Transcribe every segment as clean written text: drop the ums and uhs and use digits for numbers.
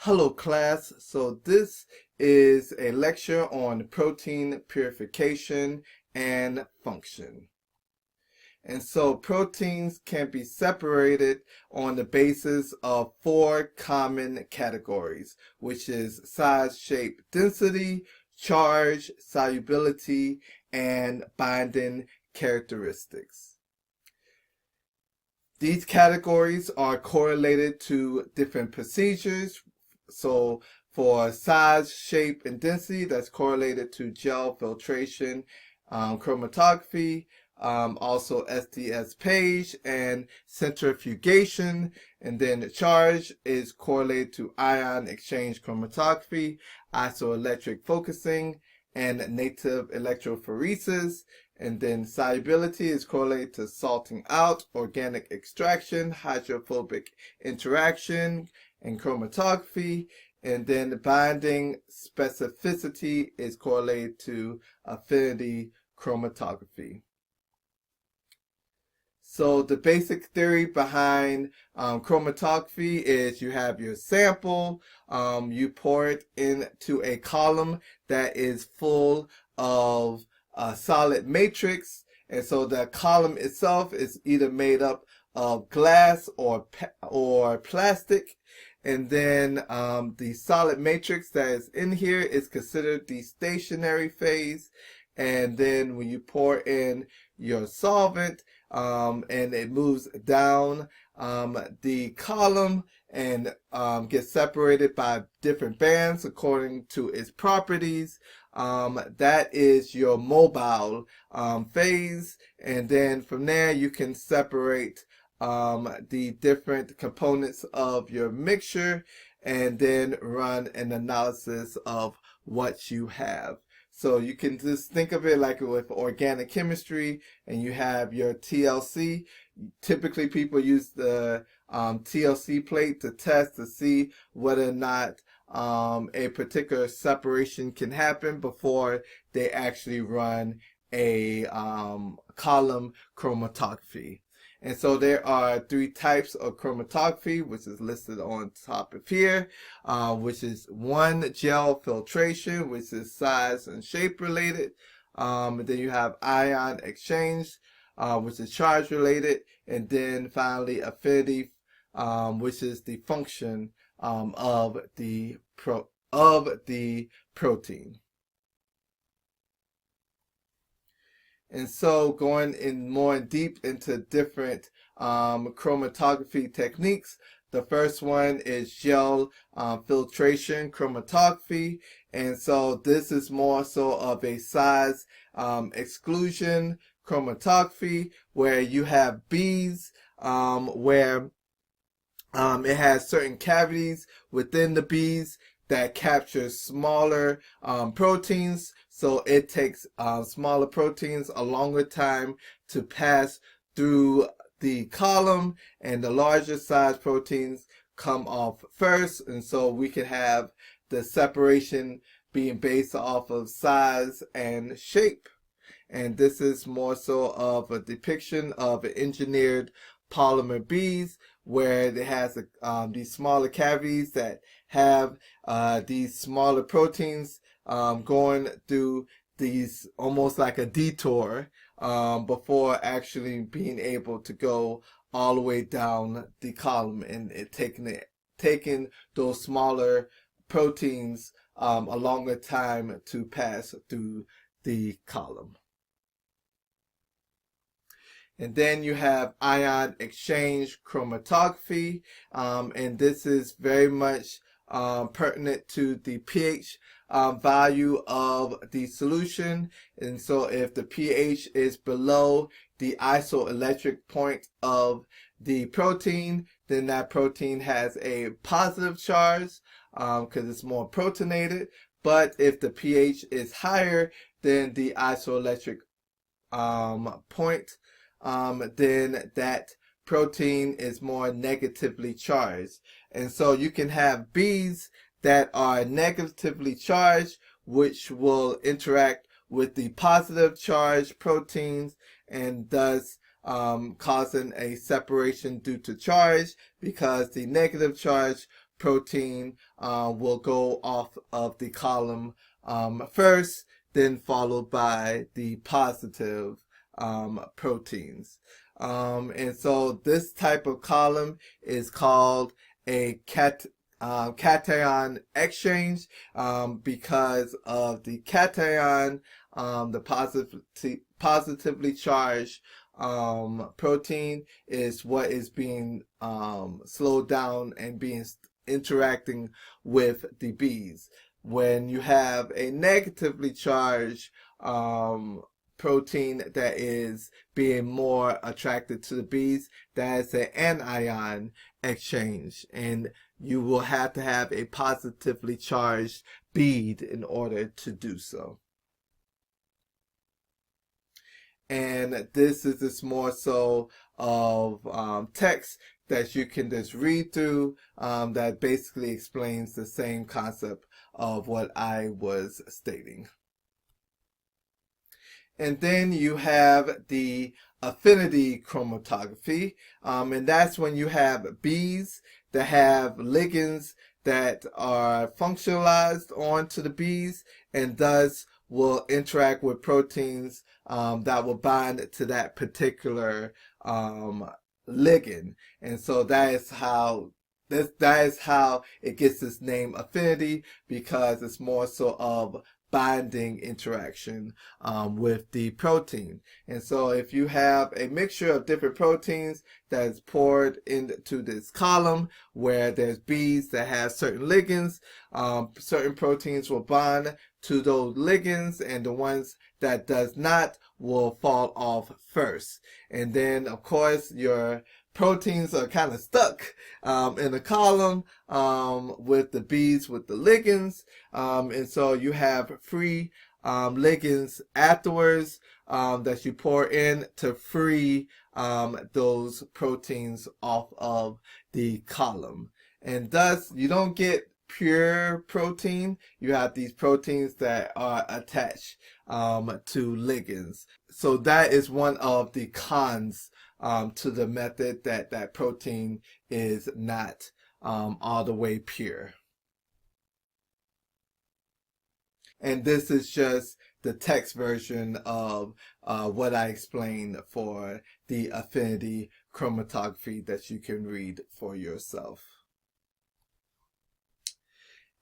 Hello class, so this is a lecture on protein purification and function. And so proteins can be separated on the basis of four common categories, which is size, shape, density, charge, solubility, and binding characteristics. These categories are correlated to different procedures. So for size, shape, and density, that's correlated to gel filtration, chromatography, also SDS page and centrifugation. And then charge is correlated to ion exchange chromatography, isoelectric focusing, and native electrophoresis. And then solubility is correlated to salting out, organic extraction, hydrophobic interaction, and chromatography. And then the binding specificity is correlated to affinity chromatography. So the basic theory behind chromatography is you have your sample, you pour it into a column that is full of solid matrix, and so the column itself is either made up of glass or plastic, and then the solid matrix that is in here is considered the stationary phase. And then when you pour in your solvent and it moves down the column and gets separated by different bands according to its properties, that is your mobile phase. And then from there you can separate the different components of your mixture and then run an analysis of what you have. So you can just think of it like with organic chemistry, and you have your TLC. Typically people use the TLC plate to test to see whether or not a particular separation can happen before they actually run a column chromatography. And so there are three types of chromatography, which is listed on top of here, which is one, gel filtration, which is size and shape related. And then you have ion exchange, which is charge related. And then finally affinity, which is the function of the protein. And so going in more deep into different chromatography techniques, the first one is gel filtration chromatography. And so this is more so of a size exclusion chromatography, where you have beads where it has certain cavities within the beads that capture smaller proteins. So it takes smaller proteins a longer time to pass through the column, and the larger size proteins come off first. And so we can have the separation being based off of size and shape. And this is more so of a depiction of an engineered polymer beads, where it has these smaller cavities that have these smaller proteins going through these almost like a detour before actually being able to go all the way down the column, and it taking those smaller proteins a longer time to pass through the column. And then you have ion exchange chromatography, and this is very much pertinent to the pH value of the solution. And so if the pH is below the isoelectric point of the protein, then that protein has a positive charge because it's more protonated. But if the pH is higher than the isoelectric point, then that protein is more negatively charged. And so you can have beads that are negatively charged, which will interact with the positive charged proteins, and thus causing a separation due to charge, because the negative charge protein will go off of the column first, then followed by the positive proteins. And so this type of column is called a cation exchange because of the cation, the positively charged protein is what is being slowed down and being interacting with the bees. When you have a negatively charged protein that is being more attracted to the bees, that is an anion exchange, and you will have to have a positively charged bead in order to do so. And this is just more so of text that you can just read through that basically explains the same concept of what I was stating. And then you have the affinity chromatography, and that's when you have bees that have ligands that are functionalized onto the bees and thus will interact with proteins that will bind to that particular ligand. And so that is how it gets its name affinity, because it's more so of binding interaction with the protein. And so if you have a mixture of different proteins that is poured into this column where there's bees that have certain ligands, certain proteins will bond to those ligands, and the ones that does not will fall off first. And then of course your proteins are kind of stuck in a column with the bees with the ligands, and so you have free ligands afterwards that you pour in to free those proteins off of the column. And thus you don't get pure protein, you have these proteins that are attached to ligands. So that is one of the cons to the method, that protein is not all the way pure. And this is just the text version of what I explained for the affinity chromatography that you can read for yourself.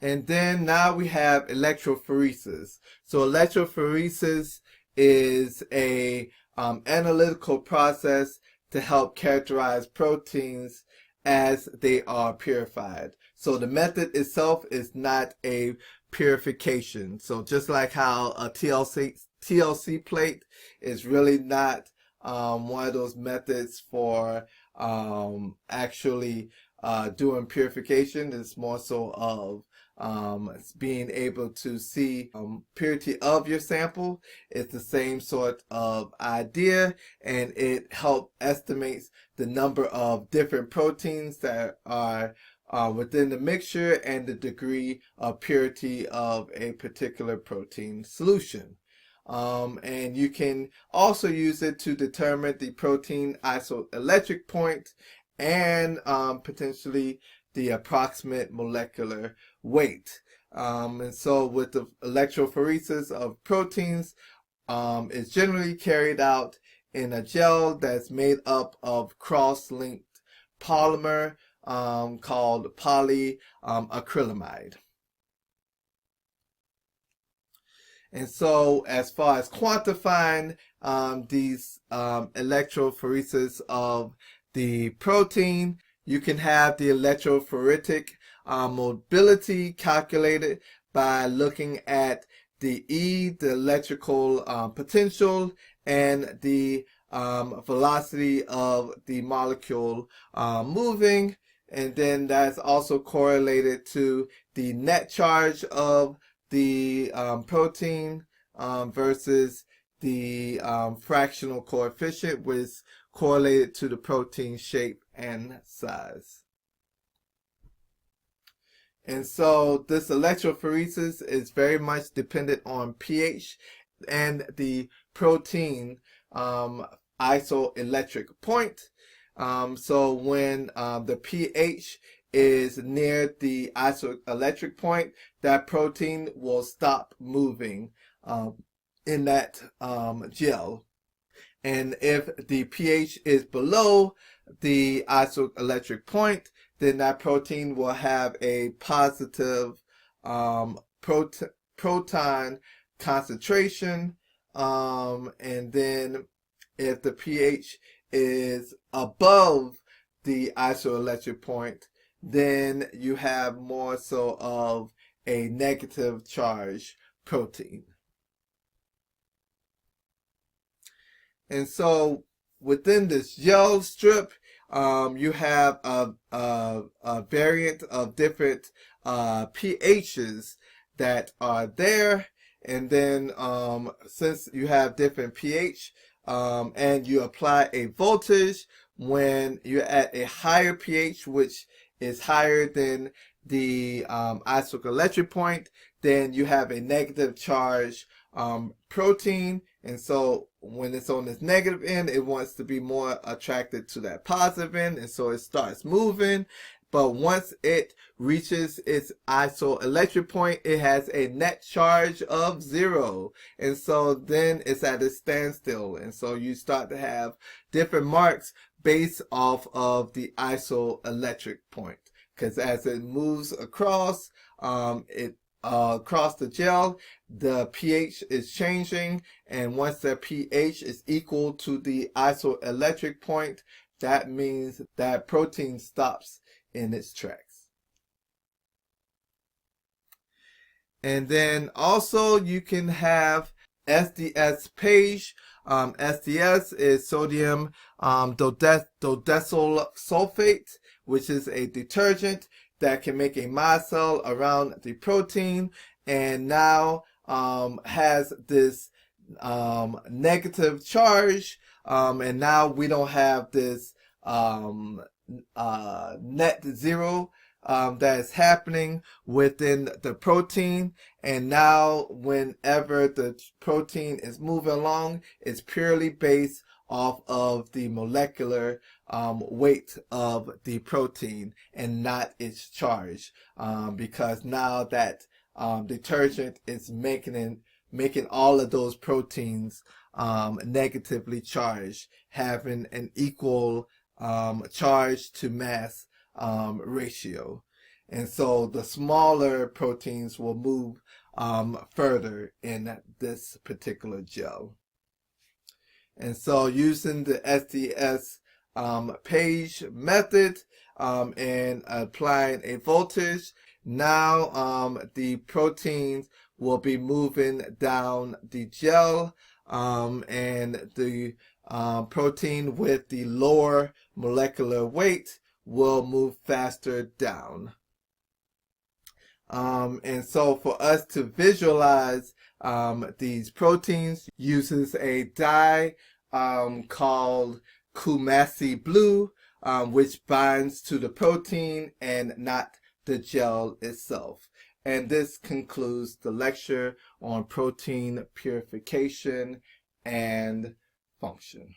And then now we have electrophoresis. So electrophoresis is a analytical process to help characterize proteins as they are purified. So the method itself is not a purification. So just like how a TLC plate is really not one of those methods for actually doing purification, it's more so of being able to see purity of your sample. It's the same sort of idea, and it helps estimates the number of different proteins that are within the mixture and the degree of purity of a particular protein solution. And you can also use it to determine the protein isoelectric point and potentially the approximate molecular weight. And so with the electrophoresis of proteins, it's generally carried out in a gel that's made up of cross-linked polymer called polyacrylamide. And so as far as quantifying these electrophoresis of the protein, you can have the electrophoretic mobility calculated by looking at the E, the electrical potential, and the velocity of the molecule moving. And then that's also correlated to the net charge of the protein versus the fractional coefficient, which is correlated to the protein shape and size. And so this electrophoresis is very much dependent on pH and the protein isoelectric point. So when the pH is near the isoelectric point, that protein will stop moving in that gel. And if the pH is below the isoelectric point, then that protein will have a positive proton concentration. And then if the pH is above the isoelectric point, then you have more so of a negative charge protein. And so within this gel strip, you have a variant of different pHs that are there. And then since you have different pH and you apply a voltage when you're at a higher pH, which is higher than the isoelectric point, then you have a negative charge protein. And so when it's on this negative end, it wants to be more attracted to that positive end, and so it starts moving. But once it reaches its isoelectric point, it has a net charge of 0. And so then it's at a standstill. And so you start to have different marks based off of the isoelectric point. Because as it moves across, across the gel, the pH is changing, and once the pH is equal to the isoelectric point, that means that protein stops in its tracks. And then also you can have SDS page. SDS is sodium dodecyl sulfate, which is a detergent that can make a micelle around the protein, and now has this negative charge, and now we don't have this net 0 that is happening within the protein. And now whenever the protein is moving along, it's purely based off of the molecular weight of the protein and not its charge, because now that detergent is making all of those proteins negatively charged, having an equal charge to mass ratio. And so the smaller proteins will move further in this particular gel. And so using the SDS page method and applying a voltage, now the proteins will be moving down the gel, and the protein with the lower molecular weight will move faster down. And so for us to visualize these proteins, uses a dye called Kumasi blue, which binds to the protein and not the gel itself. And this concludes the lecture on protein purification and function.